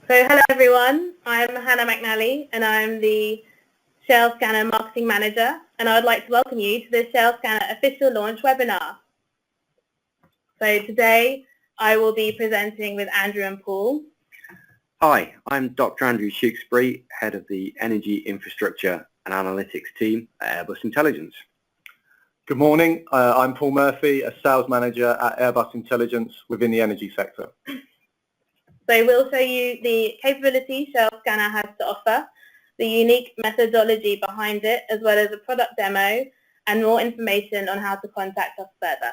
So hello everyone, I'm Hannah McNally and I'm the ShaleScanner Marketing Manager, and I would like to welcome you to the ShaleScanner official launch webinar. So today I will be presenting with Andrew and Paul. Hi, I'm Dr. Andrew Shewksbury, Head of the Energy Infrastructure and Analytics team at Airbus Intelligence. Good morning, I'm Paul Murphy, a Sales Manager at Airbus Intelligence within the energy sector. So we'll show you the capability ShaleScanner has to offer, the unique methodology behind it, as well as a product demo and more information on how to contact us further.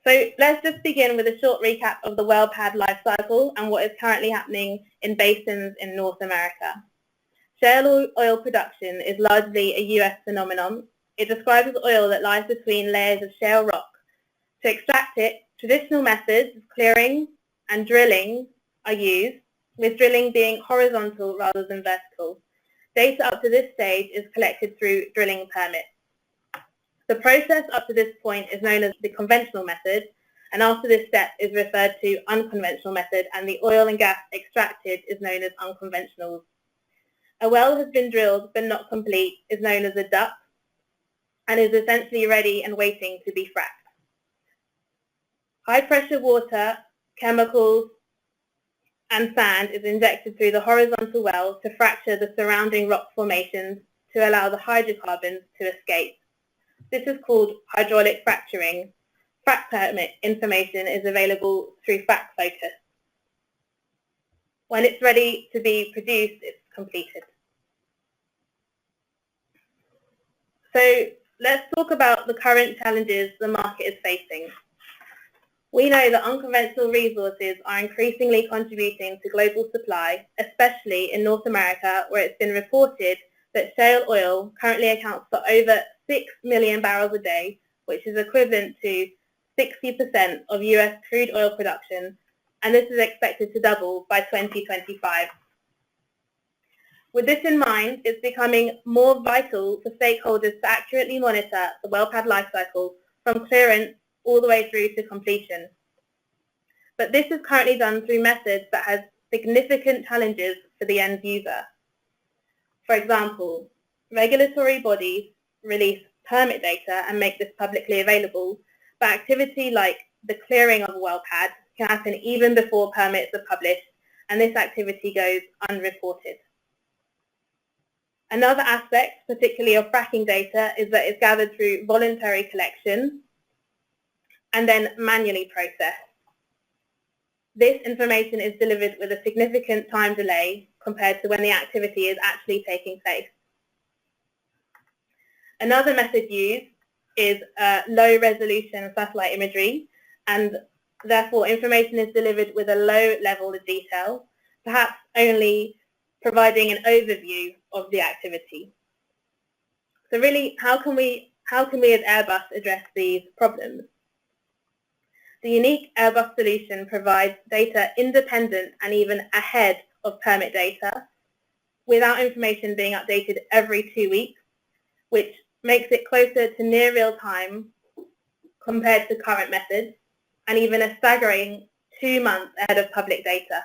So let's just begin with a short recap of the Well Pad Lifecycle and what is currently happening in basins in North America. Shale oil production is largely a US phenomenon. It describes oil that lies between layers of shale rock. To extract it, traditional methods of clearing and drilling are used, with drilling being horizontal rather than vertical. Data up to this stage is collected through drilling permits. The process up to this point is known as the conventional method, and after this step is referred to unconventional method, and the oil and gas extracted is known as unconventional. A well has been drilled but not complete is known as a DUC and is essentially ready and waiting to be fracked. High pressure water, chemicals and sand is injected through the horizontal well to fracture the surrounding rock formations to allow the hydrocarbons to escape. This is called hydraulic fracturing. Frac permit information is available through Frac Focus. When it's ready to be produced, it's completed. So let's talk about the current challenges the market is facing. We know that unconventional resources are increasingly contributing to global supply, especially in North America, where it's been reported that shale oil currently accounts for over 6 million barrels a day, which is equivalent to 60% of US crude oil production, and this is expected to double by 2025. With this in mind, it's becoming more vital for stakeholders to accurately monitor the well pad lifecycle from clearance all the way through to completion. But this is currently done through methods that have significant challenges for the end user. For example, regulatory bodies release permit data and make this publicly available, but activity like the clearing of a well pad can happen even before permits are published, and this activity goes unreported. Another aspect, particularly of fracking data, is that it's gathered through voluntary collection and then manually processed. This information is delivered with a significant time delay compared to when the activity is actually taking place. Another method used is low resolution satellite imagery, and therefore information is delivered with a low level of detail, perhaps only providing an overview of the activity. So really, how can we as Airbus address these problems? The unique Airbus solution provides data independent and even ahead of permit data, without information being updated every 2 weeks, which makes it closer to near real time compared to current methods, and even a staggering 2 months ahead of public data.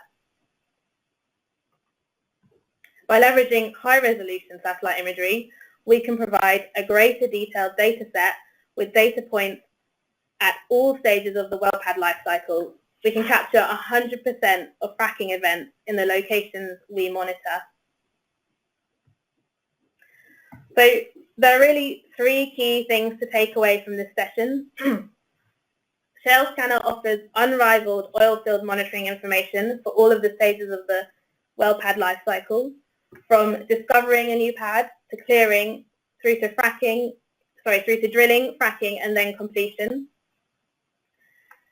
By leveraging high-resolution satellite imagery, we can provide a greater detailed data set with data points at all stages of the well pad lifecycle. We can capture 100% of fracking events in the locations we monitor. So there are really 3 key things to take away from this session. ShaleScanner offers unrivaled oilfield monitoring information for all of the stages of the well pad lifecycle, from discovering a new pad to clearing through to drilling, fracking, and then completion.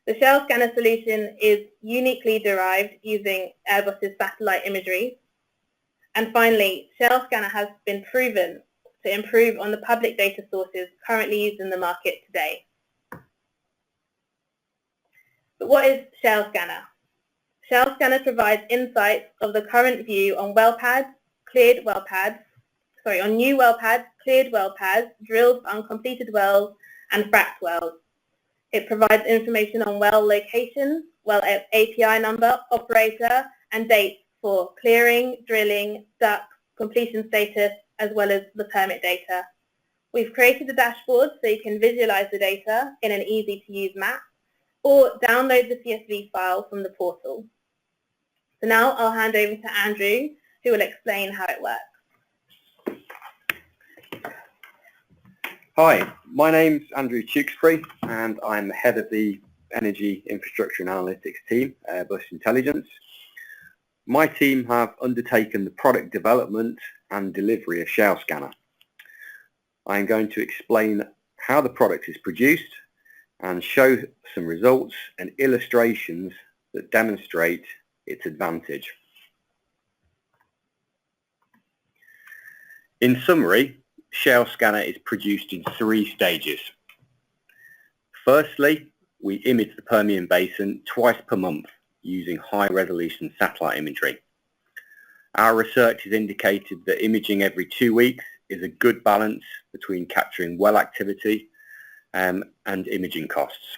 The ShaleScanner solution is uniquely derived using Airbus's satellite imagery. And finally, ShaleScanner has been proven to improve on the public data sources currently used in the market today. But what is ShaleScanner? ShaleScanner provides insights of the current view on well pads, cleared well pads, on new well pads, cleared well pads, drilled uncompleted wells, and fracked wells. It provides information on well location, well API number, operator, and dates for clearing, drilling, DUC, completion status, as well as the permit data. We've created a dashboard so you can visualize the data in an easy-to-use map or download the CSV file from the portal. So now I'll hand over to Andrew, who will explain how it works. Hi, my name's Andrew Tewksbury and I'm head of the Energy Infrastructure and Analytics team at Airbus Intelligence. My team have undertaken the product development and delivery of ShaleScanner. I am going to explain how the product is produced and show some results and illustrations that demonstrate its advantage. In summary, ShaleScanner is produced in 3 stages. Firstly, we image the Permian Basin twice per month using high-resolution satellite imagery. Our research has indicated that imaging every 2 weeks is a good balance between capturing well activity and imaging costs.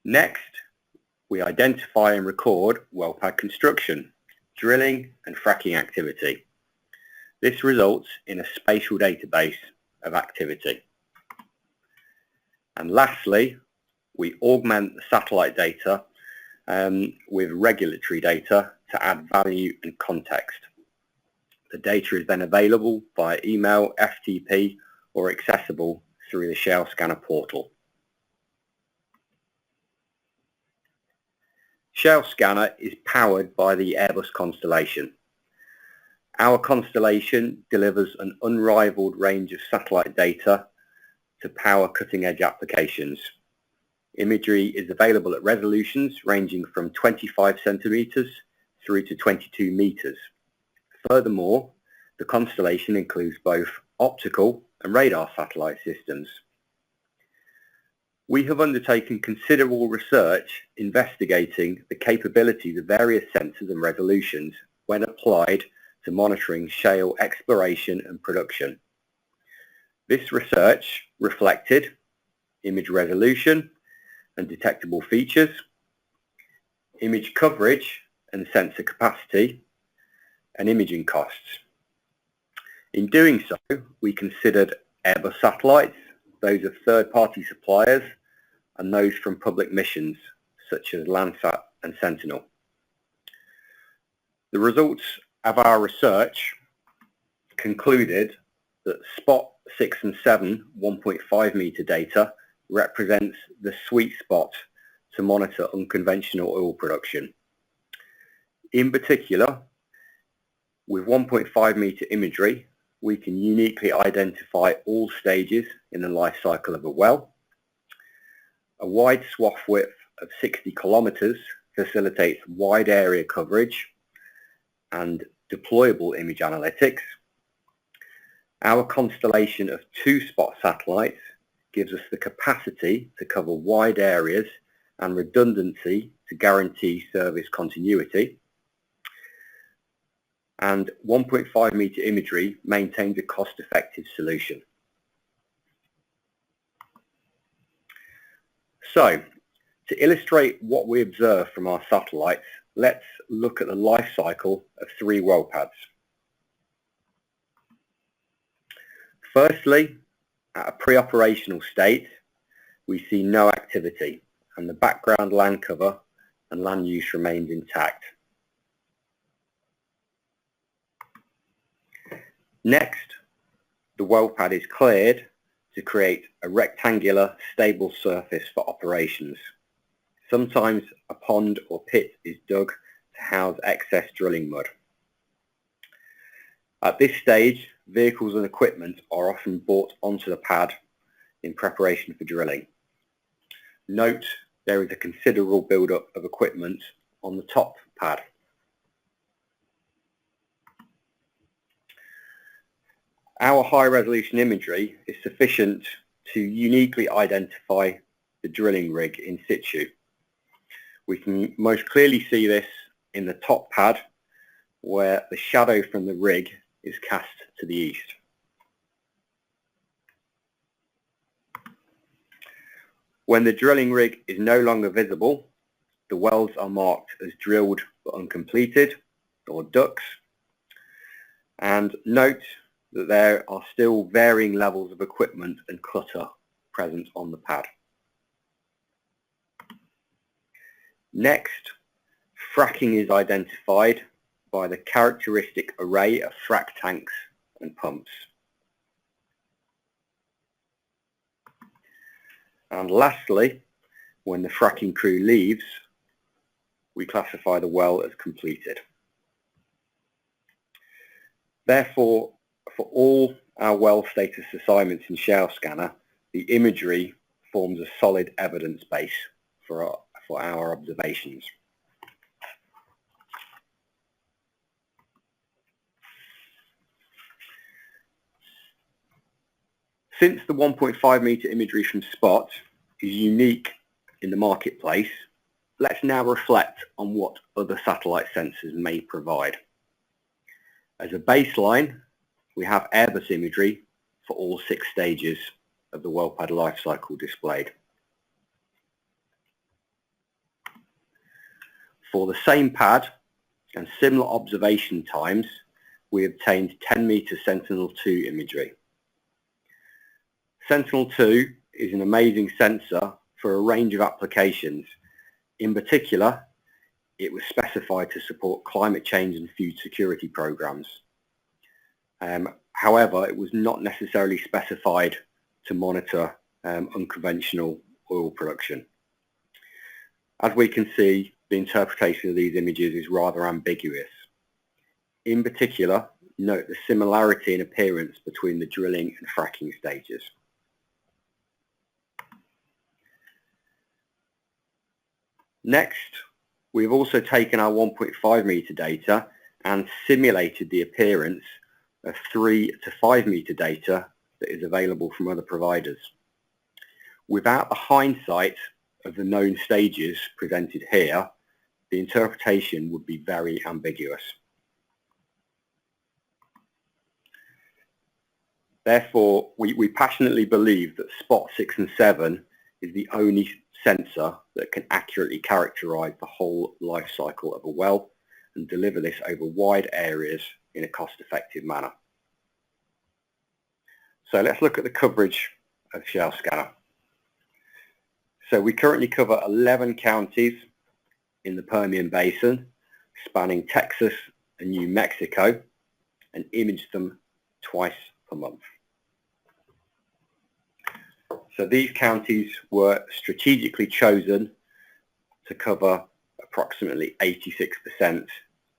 Next, we identify and record well pad construction, drilling and fracking activity. This results in a spatial database of activity. And lastly, we augment the satellite data with regulatory data to add value and context. The data is then available via email, FTP, or accessible through the ShaleScanner portal. ShaleScanner is powered by the Airbus constellation. Our constellation delivers an unrivaled range of satellite data to power cutting-edge applications. Imagery is available at resolutions ranging from 25 centimeters through to 22 meters. Furthermore, the constellation includes both optical and radar satellite systems. We have undertaken considerable research investigating the capabilities of various sensors and resolutions when applied to monitoring shale exploration and production. This research reflected image resolution and detectable features, image coverage and sensor capacity, and imaging costs. In doing so, we considered Airbus satellites, those of third-party suppliers, and those from public missions such as Landsat and Sentinel. The results of our research concluded that spot 6 and 7 1.5 meter data represents the sweet spot to monitor unconventional oil production. In particular, with 1.5 meter imagery, we can uniquely identify all stages in the life cycle of a well. A wide swath width of 60 kilometers facilitates wide area coverage and deployable image analytics. Our constellation of 2 spot satellites gives us the capacity to cover wide areas and redundancy to guarantee service continuity. And 1.5 meter imagery maintains a cost-effective solution. So, to illustrate what we observe from our satellites, let's look at the life cycle of 3 well pads. Firstly, at a pre-operational state, we see no activity and the background land cover and land use remains intact. Next, the well pad is cleared to create a rectangular, stable surface for operations. Sometimes a pond or pit is dug to house excess drilling mud. At this stage, vehicles and equipment are often brought onto the pad in preparation for drilling. Note there is a considerable build-up of equipment on the top pad. Our high-resolution imagery is sufficient to uniquely identify the drilling rig in situ. We can most clearly see this in the top pad, where the shadow from the rig is cast to the east. When the drilling rig is no longer visible, the wells are marked as drilled but uncompleted, or DUCs. And note that there are still varying levels of equipment and clutter present on the pad. Next, fracking is identified by the characteristic array of frac tanks and pumps. And lastly, when the fracking crew leaves, we classify the well as completed. Therefore, for all our well status assignments in ShaleScanner, the imagery forms a solid evidence base for our observations. Since the 1.5 meter imagery from spot is unique in the marketplace, let's now reflect on what other satellite sensors may provide. As a baseline, we have Airbus imagery for all 6 stages of the well pad lifecycle displayed. For the same pad and similar observation times, we obtained 10 meter Sentinel-2 imagery. Sentinel-2 is an amazing sensor for a range of applications. In particular, it was specified to support climate change and food security programs. However, it was not necessarily specified to monitor unconventional oil production. As we can see, the interpretation of these images is rather ambiguous. In particular, note the similarity in appearance between the drilling and fracking stages. Next, we've also taken our 1.5 meter data and simulated the appearance of 3 to 5 meter data that is available from other providers. Without the hindsight of the known stages presented here, the interpretation would be very ambiguous. Therefore, we passionately believe that Spot 6 and 7 is the only sensor that can accurately characterize the whole life cycle of a well and deliver this over wide areas in a cost-effective manner. So let's look at the coverage of ShaleScanner. So we currently cover 11 counties in the Permian Basin, spanning Texas and New Mexico, and image them twice per month. So these counties were strategically chosen to cover approximately 86%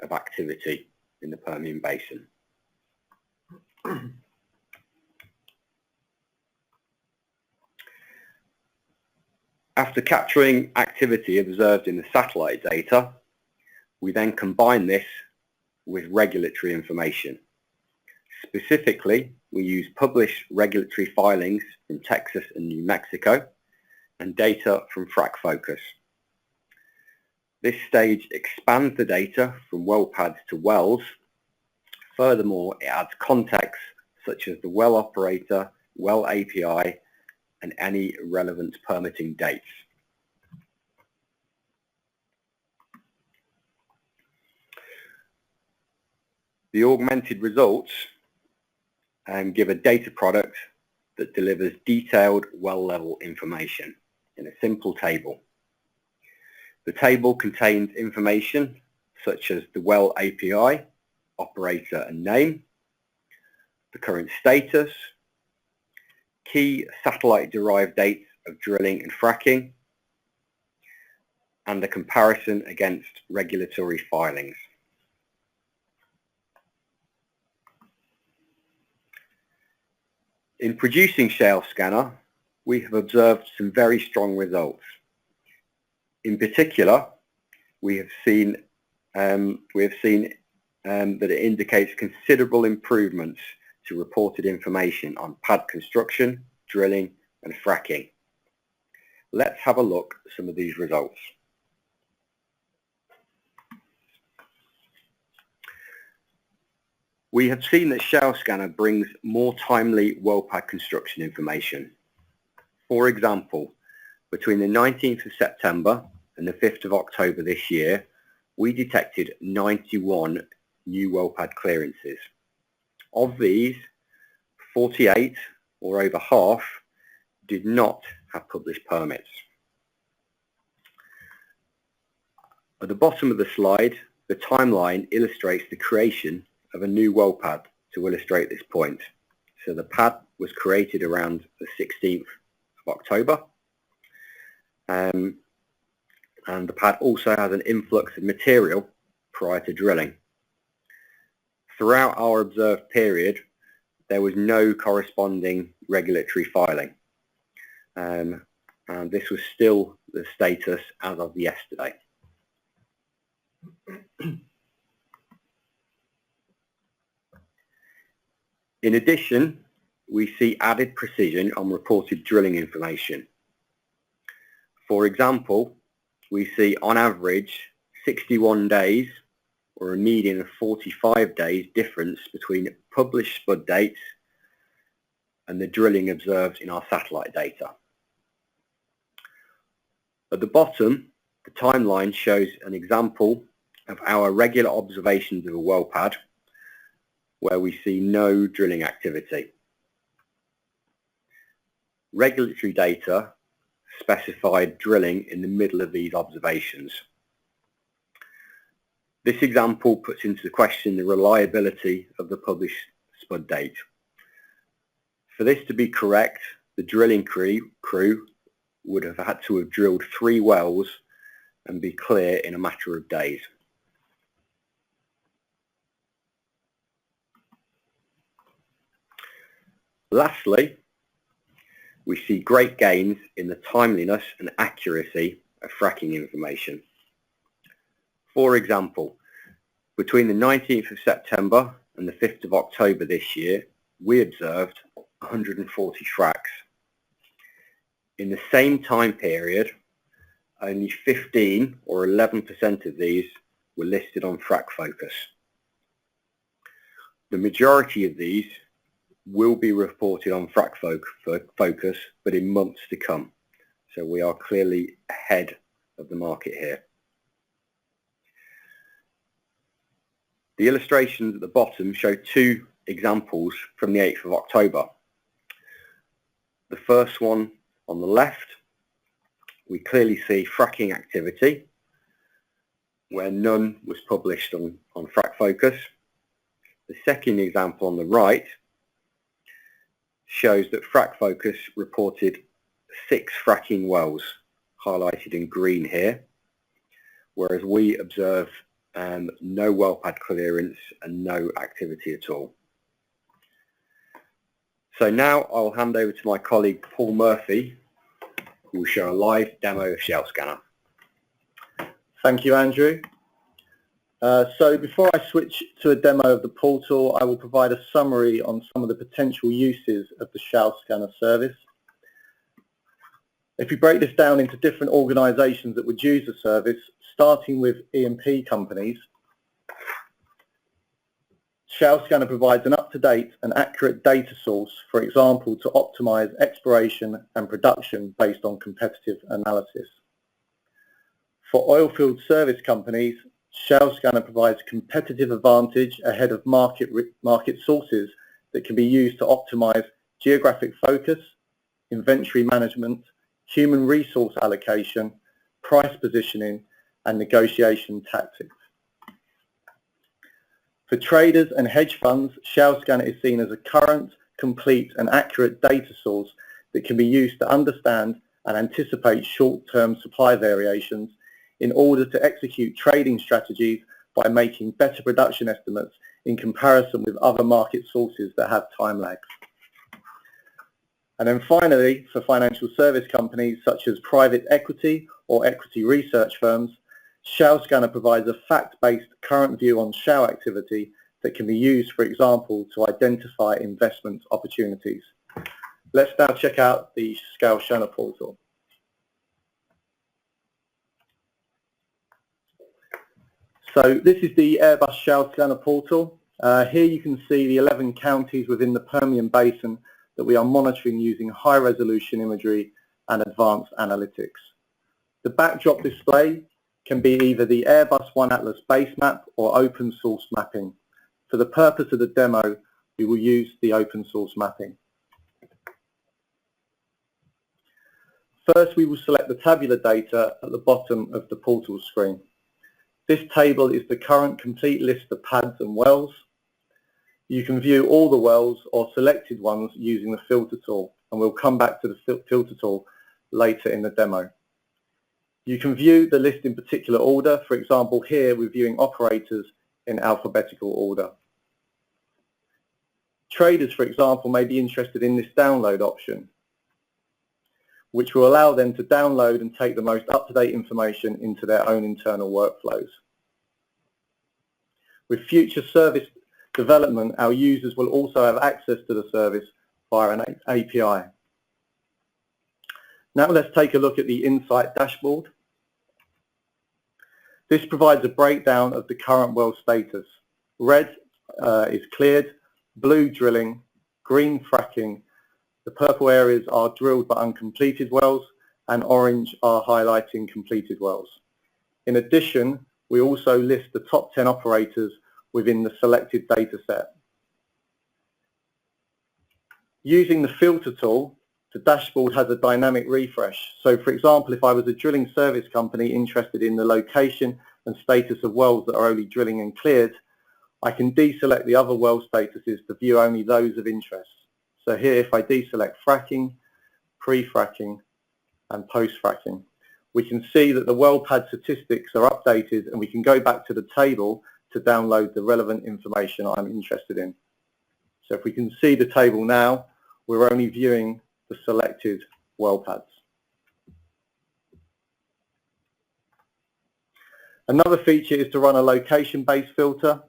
of activity in the Permian Basin. After capturing activity observed in the satellite data, we then combine this with regulatory information. Specifically, we use published regulatory filings from Texas and New Mexico and data from FracFocus. This stage expands the data from well pads to wells. Furthermore, it adds context such as the well operator, well API, and any relevant permitting dates. The augmented results give a data product that delivers detailed well level information in a simple table. The table contains information such as the well API, operator and name, the current status, key satellite derived dates of drilling and fracking, and the comparison against regulatory filings. In producing ShaleScanner, we have observed some very strong results. In particular, we have seen that it indicates considerable improvements to reported information on pad construction, drilling, and fracking. Let's have a look at some of these results. We have seen that ShaleScanner brings more timely well pad construction information. For example, Between the 19th of September and the 5th of October this year, we detected 91 new well pad clearances. Of these, 48, or over half, did not have published permits. At the bottom of the slide, the timeline illustrates the creation of a new well pad to illustrate this point. So the pad was created around the 16th of October, and the pad also has an influx of material prior to drilling. Throughout our observed period, there was no corresponding regulatory filing, and this was still the status as of yesterday. In addition, we see added precision on reported drilling information. For example, we see on average 61 days or a median of 45 days difference between published spud dates and the drilling observed in our satellite data. At the bottom, the timeline shows an example of our regular observations of a well pad where we see no drilling activity. Regulatory data specified drilling in the middle of these observations. This example puts into question the reliability of the published spud date. For this to be correct, the drilling crew would have had to have drilled 3 wells and be clear in a matter of days. Lastly, we see great gains in the timeliness and accuracy of fracking information. For example, between the 19th of September and the 5th of October this year, we observed 140 fracks. In the same time period, only 15 or 11% of these were listed on Frac Focus. The majority of these will be reported on Frac Focus, but in months to come. So we are clearly ahead of the market here. The illustrations at the bottom show 2 examples from the 8th of October. The first one on the left, we clearly see fracking activity where none was published on Frac Focus. The second example on the right shows that Frac Focus reported 6 fracking wells, highlighted in green here, whereas we observe no well pad clearance and no activity at all. So now I'll hand over to my colleague Paul Murphy, who will show a live demo of ShaleScanner. Thank you, Andrew. So before I switch to a demo of the portal, I will provide a summary on some of the potential uses of the ShaleScanner service. If you break this down into different organisations that would use the service, starting with E&P companies, ShaleScanner provides an up-to-date and accurate data source, for example, to optimise exploration and production based on competitive analysis. For oilfield service companies, ShaleScanner provides competitive advantage ahead of market sources that can be used to optimise geographic focus, inventory management, human resource allocation, price positioning, and negotiation tactics. For traders and hedge funds, ShaleScanner is seen as a current, complete and accurate data source that can be used to understand and anticipate short-term supply variations in order to execute trading strategies by making better production estimates in comparison with other market sources that have time lags. And then finally, for financial service companies such as private equity or equity research firms, ShaleScanner provides a fact-based current view on shale activity that can be used, for example, to identify investment opportunities. Let's now check out the ShaleScanner portal. So this is the Airbus ShaleScanner portal. Here you can see the 11 counties within the Permian Basin that we are monitoring using high-resolution imagery and advanced analytics. The backdrop display can be either the Airbus One Atlas base map or open source mapping. For the purpose of the demo, we will use the open source mapping. First, we will select the tabular data at the bottom of the portal screen. This table is the current complete list of pads and wells. You can view all the wells or selected ones using the filter tool, and we'll come back to the filter tool later in the demo. You can view the list in particular order. For example, here we're viewing operators in alphabetical order. Traders, for example, may be interested in this download option, which will allow them to download and take the most up-to-date information into their own internal workflows. With future service development, our users will also have access to the service via an API. Now let's take a look at the Insight dashboard. This provides a breakdown of the current well status. Red is cleared, blue drilling, green fracking, the purple areas are drilled but uncompleted wells, and orange are highlighting completed wells. In addition, we also list the top 10 operators within the selected data set. Using the filter tool, the dashboard has a dynamic refresh. So for example, if I was a drilling service company interested in the location and status of wells that are only drilling and cleared, I can deselect the other well statuses to view only those of interest. So here, if I deselect fracking, pre-fracking and post-fracking, we can see that the well pad statistics are updated, and we can go back to the table to download the relevant information I'm interested in. So if we can see the table now, we're only viewing the selected well pads. Another feature is to run a location-based filter.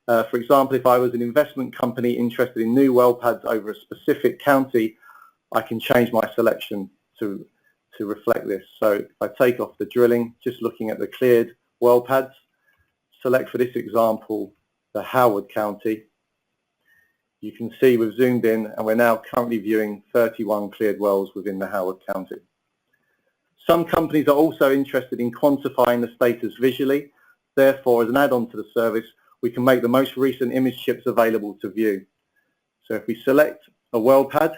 For example, if I was an investment company interested in new well pads over a specific county, I can change my selection to reflect this. So if I take off the drilling, just looking at the cleared well pads, select for this example the Howard County, you can see we've zoomed in and we're now currently viewing 31 cleared wells within the Howard County. Some companies are also interested in quantifying the status visually. Therefore, as an add-on to the service, we can make the most recent image chips available to view. So if we select a well pad,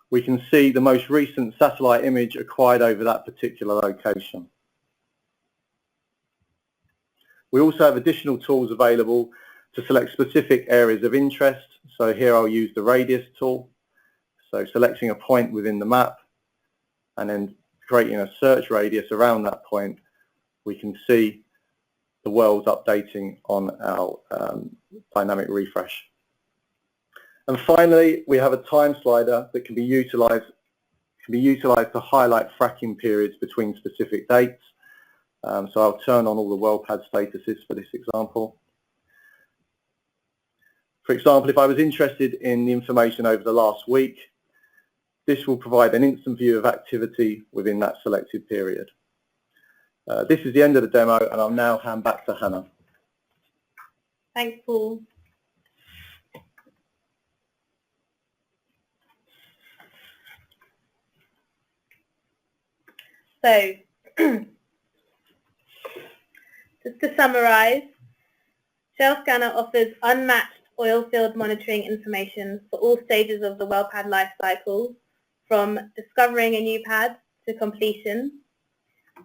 we can see the most recent satellite image acquired over that particular location. We also have additional tools available to select specific areas of interest. So here I'll use the radius tool. So selecting a point within the map and then creating a search radius around that point, we can see the wells updating on our dynamic refresh. And finally, we have a time slider that can be utilized to highlight fracking periods between specific dates. So I'll turn on all the well pad statuses for this example. For example, if I was interested in the information over the last week, this will provide an instant view of activity within that selected period. This is the end of the demo, and I'll now hand back to Hannah. Thanks, Paul. So, just to summarise, ShaleScanner offers unmatched oilfield monitoring information for all stages of the well pad life cycle, from discovering a new pad to completion.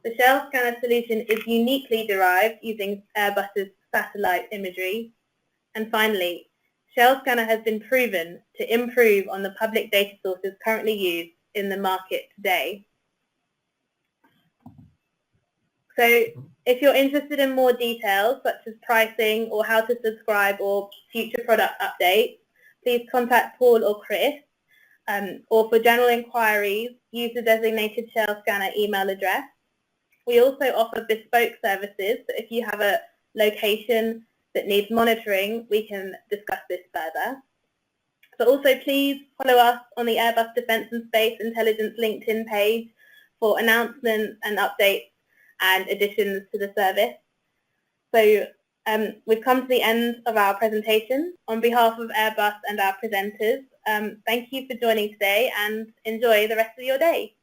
The ShaleScanner solution is uniquely derived using Airbus's satellite imagery. And finally, ShaleScanner has been proven to improve on the public data sources currently used in the market today. So if you're interested in more details, such as pricing or how to subscribe or future product updates, please contact Paul or Chris. Or for general inquiries, use the designated ShaleScanner email address. We also offer bespoke services, so if you have a location that needs monitoring, we can discuss this further. But also please follow us on the Airbus Defence and Space Intelligence LinkedIn page for announcements and updates and additions to the service. So We've come to the end of our presentation. On behalf of Airbus and our presenters, thank you for joining today and enjoy the rest of your day.